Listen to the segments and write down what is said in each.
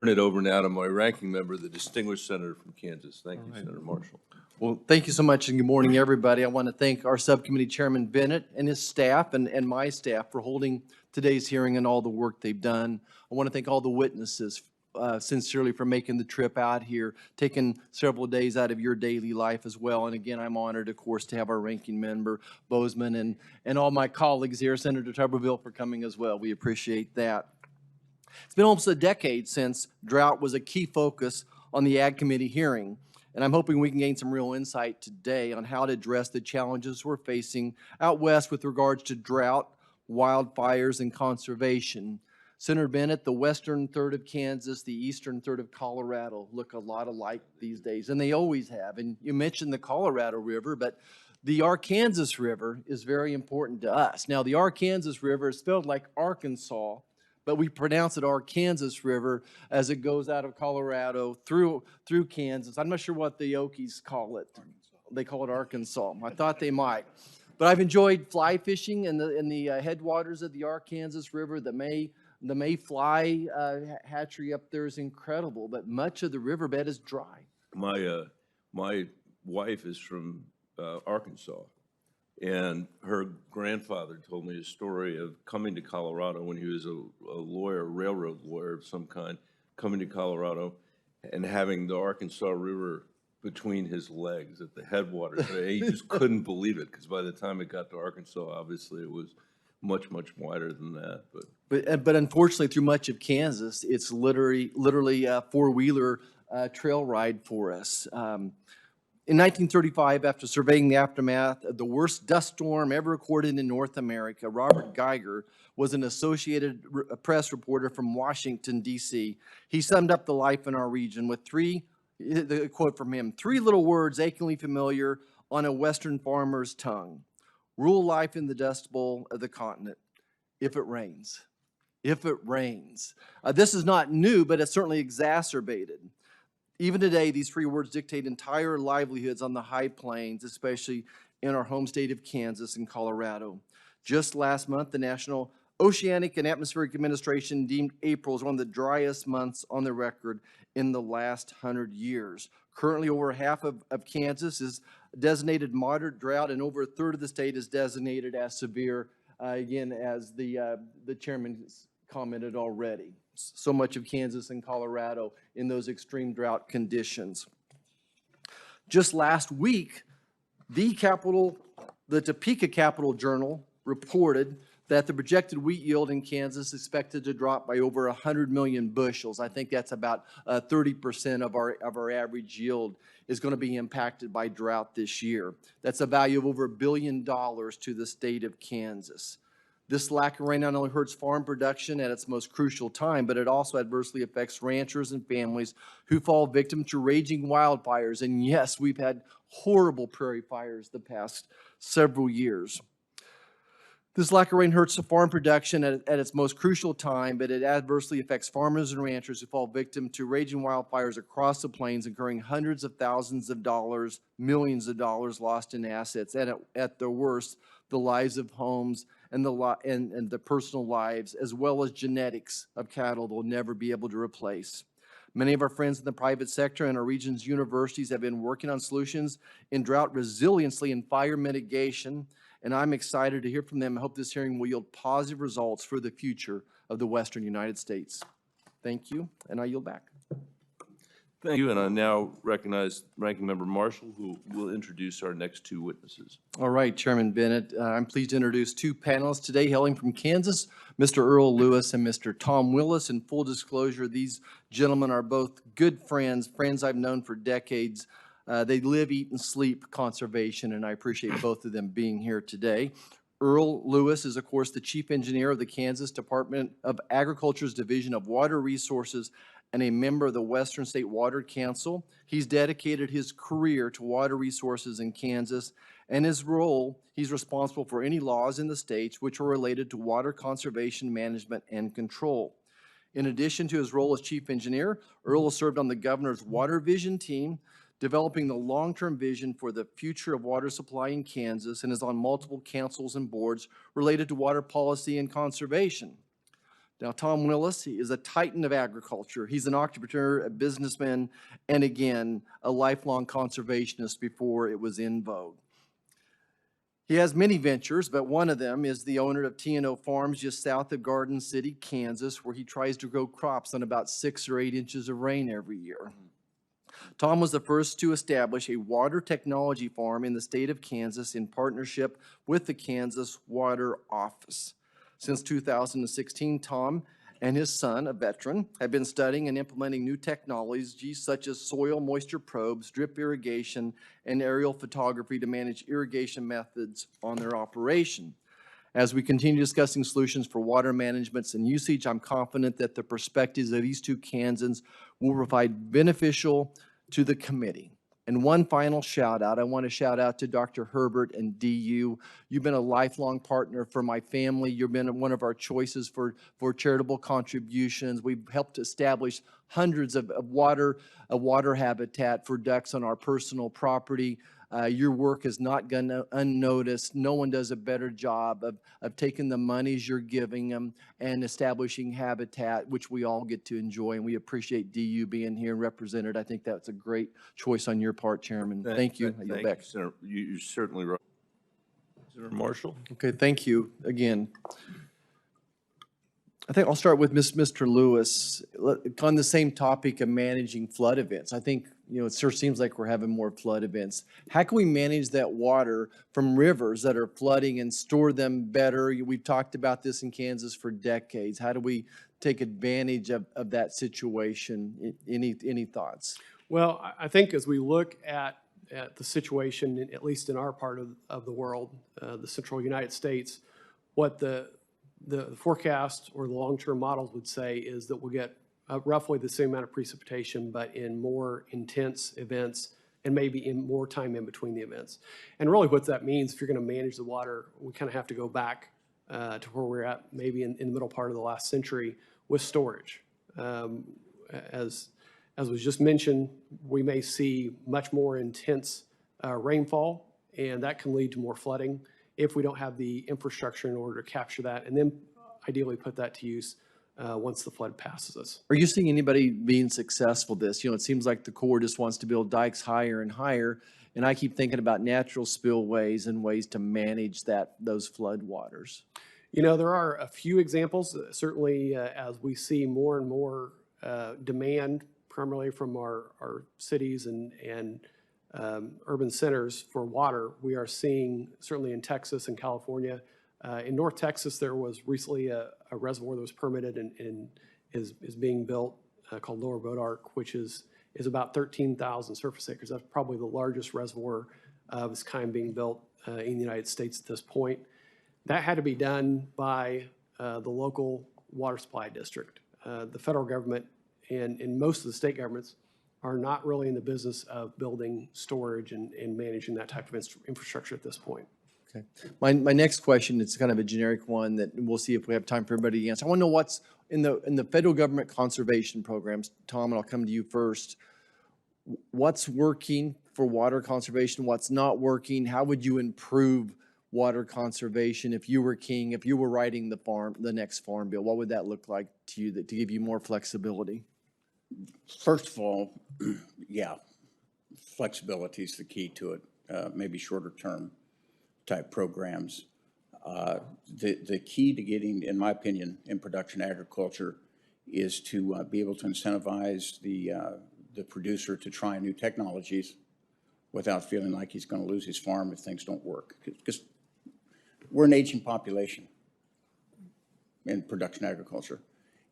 Turn it over now to my ranking member, the distinguished senator from Kansas. Thank you, Senator Marshall. Well, thank you so much, and good morning, everybody. I want to thank our subcommittee chairman, Bennett, and his staff and my staff for holding today's hearing and all the work they've done. I want to thank all the witnesses sincerely for making the trip out here, taking several days out of your daily life as well. And again, I'm honored, of course, to have our ranking member, Bozeman, and all my colleagues here, Senator Tuberville, for coming as well. We appreciate that. It's been almost a decade since drought was a key focus on the Ag Committee hearing. And I'm hoping we can gain some real insight today on how to address the challenges we're facing out west with regards to drought, wildfires, and conservation. Senator Bennett, the western third of Kansas, the eastern third of Colorado look a lot alike these days, and they always have. And you mentioned the Colorado River, but the Arkansas River is very important to us. Now, the Arkansas River is spelled like Arkansas, but we pronounce it Arkansas River as it goes out of Colorado through Kansas. I'm not sure what the Okies call it. They call it Arkansas. I thought they might. But I've enjoyed fly fishing in the headwaters of the Arkansas River. The mayfly hatchery up there is incredible, but much of the riverbed is dry. My wife is from Arkansas, and her grandfather told me a story of coming to Colorado when he was a lawyer, a railroad lawyer of some kind, coming to Colorado and having the Arkansas River between his legs at the headwaters. He just couldn't believe it, because by the time it got to Arkansas, obviously it was much, much wider than that. But unfortunately, through much of Kansas, it's literally a four-wheeler trail ride for us. In 1935, after surveying the aftermath of the worst dust storm ever recorded in North America, Robert Geiger was an Associated Press reporter from Washington, D.C. He summed up the life in our region with the quote from him, 3 little words achingly familiar on a Western farmer's tongue: rural life in the Dust Bowl of the continent, if it rains. If it rains. This is not new, but it's certainly exacerbated. Even today, these 3 words dictate entire livelihoods on the high plains, especially in our home state of Kansas and Colorado. Just last month, the National Oceanic and Atmospheric Administration deemed April as one of the driest months on the record in the last 100 years. Currently, over half of Kansas is designated moderate drought, and over a third of the state is designated as severe, again, as the chairman commented already. So much of Kansas and Colorado in those extreme drought conditions. Just last week, the Topeka Capital Journal reported that the projected wheat yield in Kansas is expected to drop by over 100 million bushels. I think that's about 30% of our average yield is going to be impacted by drought this year. That's a value of over $1 billion to the state of Kansas. This lack of rain not only hurts farm production at its most crucial time, but it also adversely affects ranchers and families who fall victim to raging wildfires. And yes, we've had horrible prairie fires the past several years. This lack of rain hurts the farm production at its most crucial time, but it adversely affects farmers and ranchers who fall victim to raging wildfires across the plains, incurring hundreds of thousands of dollars, millions of dollars lost in assets, and at the worst, the lives of homes and the personal lives, as well as genetics of cattle they'll never be able to replace. Many of our friends in the private sector and our region's universities have been working on solutions in drought resiliency and fire mitigation, and I'm excited to hear from them. I hope this hearing will yield positive results for the future of the Western United States. Thank you, and I yield back. Thank you, and I now recognize Ranking Member Marshall, who will introduce our next 2 witnesses. All right, Chairman Bennett, I'm pleased to introduce 2 panelists today hailing from Kansas, Mr. Earl Lewis and Mr. Tom Willis. In full disclosure, these gentlemen are both good friends I've known for decades. They live, eat, and sleep conservation, and I appreciate both of them being here today. Earl Lewis is, of course, the Chief Engineer of the Kansas Department of Agriculture's Division of Water Resources and a member of the Western State Water Council. He's dedicated his career to water resources in Kansas, and his role, he's responsible for any laws in the states which are related to water conservation, management, and control. In addition to his role as Chief Engineer, Earl has served on the Governor's Water Vision team, developing the long-term vision for the future of water supply in Kansas, and is on multiple councils and boards related to water policy and conservation. Now, Tom Willis, he is a titan of agriculture. He's an entrepreneur, a businessman, and again, a lifelong conservationist before it was in vogue. He has many ventures, but one of them is the owner of T&O Farms just south of Garden City, Kansas, where he tries to grow crops on about 6 or 8 inches of rain every year. Tom was the first to establish a water technology farm in the state of Kansas in partnership with the Kansas Water Office. Since 2016, Tom and his son, a veteran, have been studying and implementing new technologies such as soil moisture probes, drip irrigation, and aerial photography to manage irrigation methods on their operation. As we continue discussing solutions for water management and usage, I'm confident that the perspectives of these two Kansans will provide beneficial to the committee. And one final shout out, I want to shout out to Dr. Herbert and DU. You've been a lifelong partner for my family. You've been one of our choices for charitable contributions. We've helped establish hundreds of water habitat for ducks on our personal property. Your work has not gone unnoticed. No one does a better job of taking the monies you're giving them and establishing habitat, which we all get to enjoy. And we appreciate DU being here and represented. I think that's a great choice on your part, Chairman. Thank you. I yield back. Senator. You're certainly right. Senator Marshall? Okay, thank you again. I think I'll start with Mr. Lewis on the same topic of managing flood events. I think, it sure seems like we're having more flood events. How can we manage that water from rivers that are flooding and store them better? We've talked about this in Kansas for decades. How do we take advantage of that situation? Any thoughts? Well, I think as we look at the situation, at least in our part of the world, the central United States, what the forecast or the long-term models would say is that we'll get roughly the same amount of precipitation, but in more intense events and maybe in more time in between the events. And really what that means, if you're going to manage the water, we kind of have to go back to where we're at maybe in the middle part of the last century with storage. As was just mentioned, we may see much more intense rainfall, and that can lead to more flooding if we don't have the infrastructure in order to capture that, and then ideally put that to use once the flood passes us. Are you seeing anybody being successful with this? It seems like the Corps just wants to build dikes higher and higher, and I keep thinking about natural spillways and ways to manage those flood waters. There are a few examples, certainly as we see more and more demand primarily from our cities and urban centers for water. We are seeing, certainly in Texas and California. In North Texas, there was recently a reservoir that was permitted and is being built called Lower Boat Arc, which is about 13,000 surface acres. That's probably the largest reservoir of its kind being built in the United States at this point. That had to be done by the local water supply district. The federal government and most of the state governments are not really in the business of building storage and managing that type of infrastructure at this point. Okay. My next question is kind of a generic one that we'll see if we have time for everybody to answer. I want to know what's in the federal government conservation programs. Tom, and I'll come to you first. What's working for water conservation? What's not working? How would you improve water conservation if you were king, if you were writing the next farm bill? What would that look like to you to give you more flexibility? First of all, yeah, flexibility is the key to it. Maybe shorter term type programs. The key to getting, in my opinion, in production agriculture is to be able to incentivize the producer to try new technologies without feeling like he's going to lose his farm if things don't work. Because we're an aging population in production agriculture.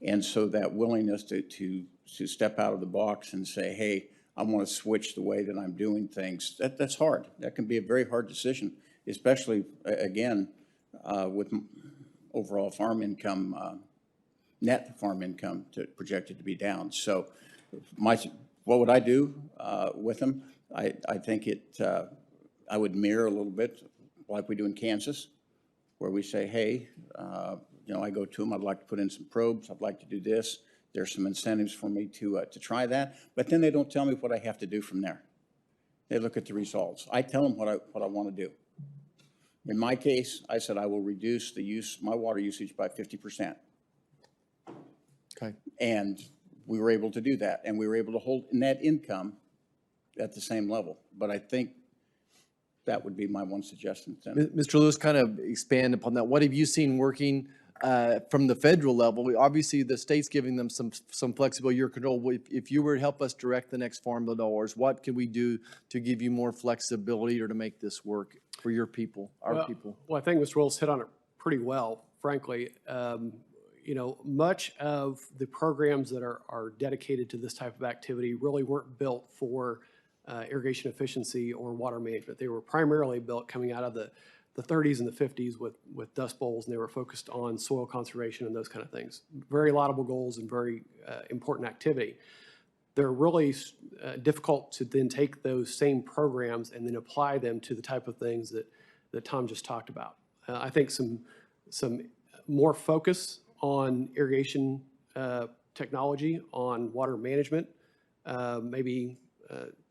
And so that willingness to step out of the box and say, hey, I want to switch the way that I'm doing things, that's hard. That can be a very hard decision, especially, again, with overall farm income, net farm income projected to be down. So what would I do with them? I think I would mirror a little bit like we do in Kansas, where we say, hey, I go to them, I'd like to put in some probes, I'd like to do this. There's some incentives for me to try that, but then they don't tell me what I have to do from there. They look at the results. I tell them what I want to do. In my case, I said I will reduce my water usage by 50%. Okay. And we were able to do that, and we were able to hold net income at the same level. But I think that would be my one suggestion, Tim. Mr. Lewis, kind of expand upon that. What have you seen working from the federal level? Obviously, the state's giving them some flexibility, your control. If you were to help us direct the next Farm Bill dollars, what can we do to give you more flexibility or to make this work for your people, our people? Well, I think Mr. Willis hit on it pretty well, frankly. You know, much of the programs that are dedicated to this type of activity really weren't built for irrigation efficiency or water management. They were primarily built coming out of the 30s and the 50s with dust bowls, and they were focused on soil conservation and those kind of things. Very laudable goals and very important activity. They're really difficult to then take those same programs and then apply them to the type of things that Tom just talked about. I think some more focus on irrigation technology, on water management, maybe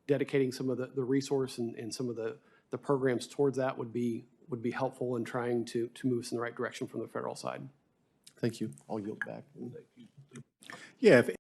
dedicating some of the resource and some of the programs towards that would be helpful in trying to move us in the right direction from the federal side. Thank you. I'll yield back. Yeah, if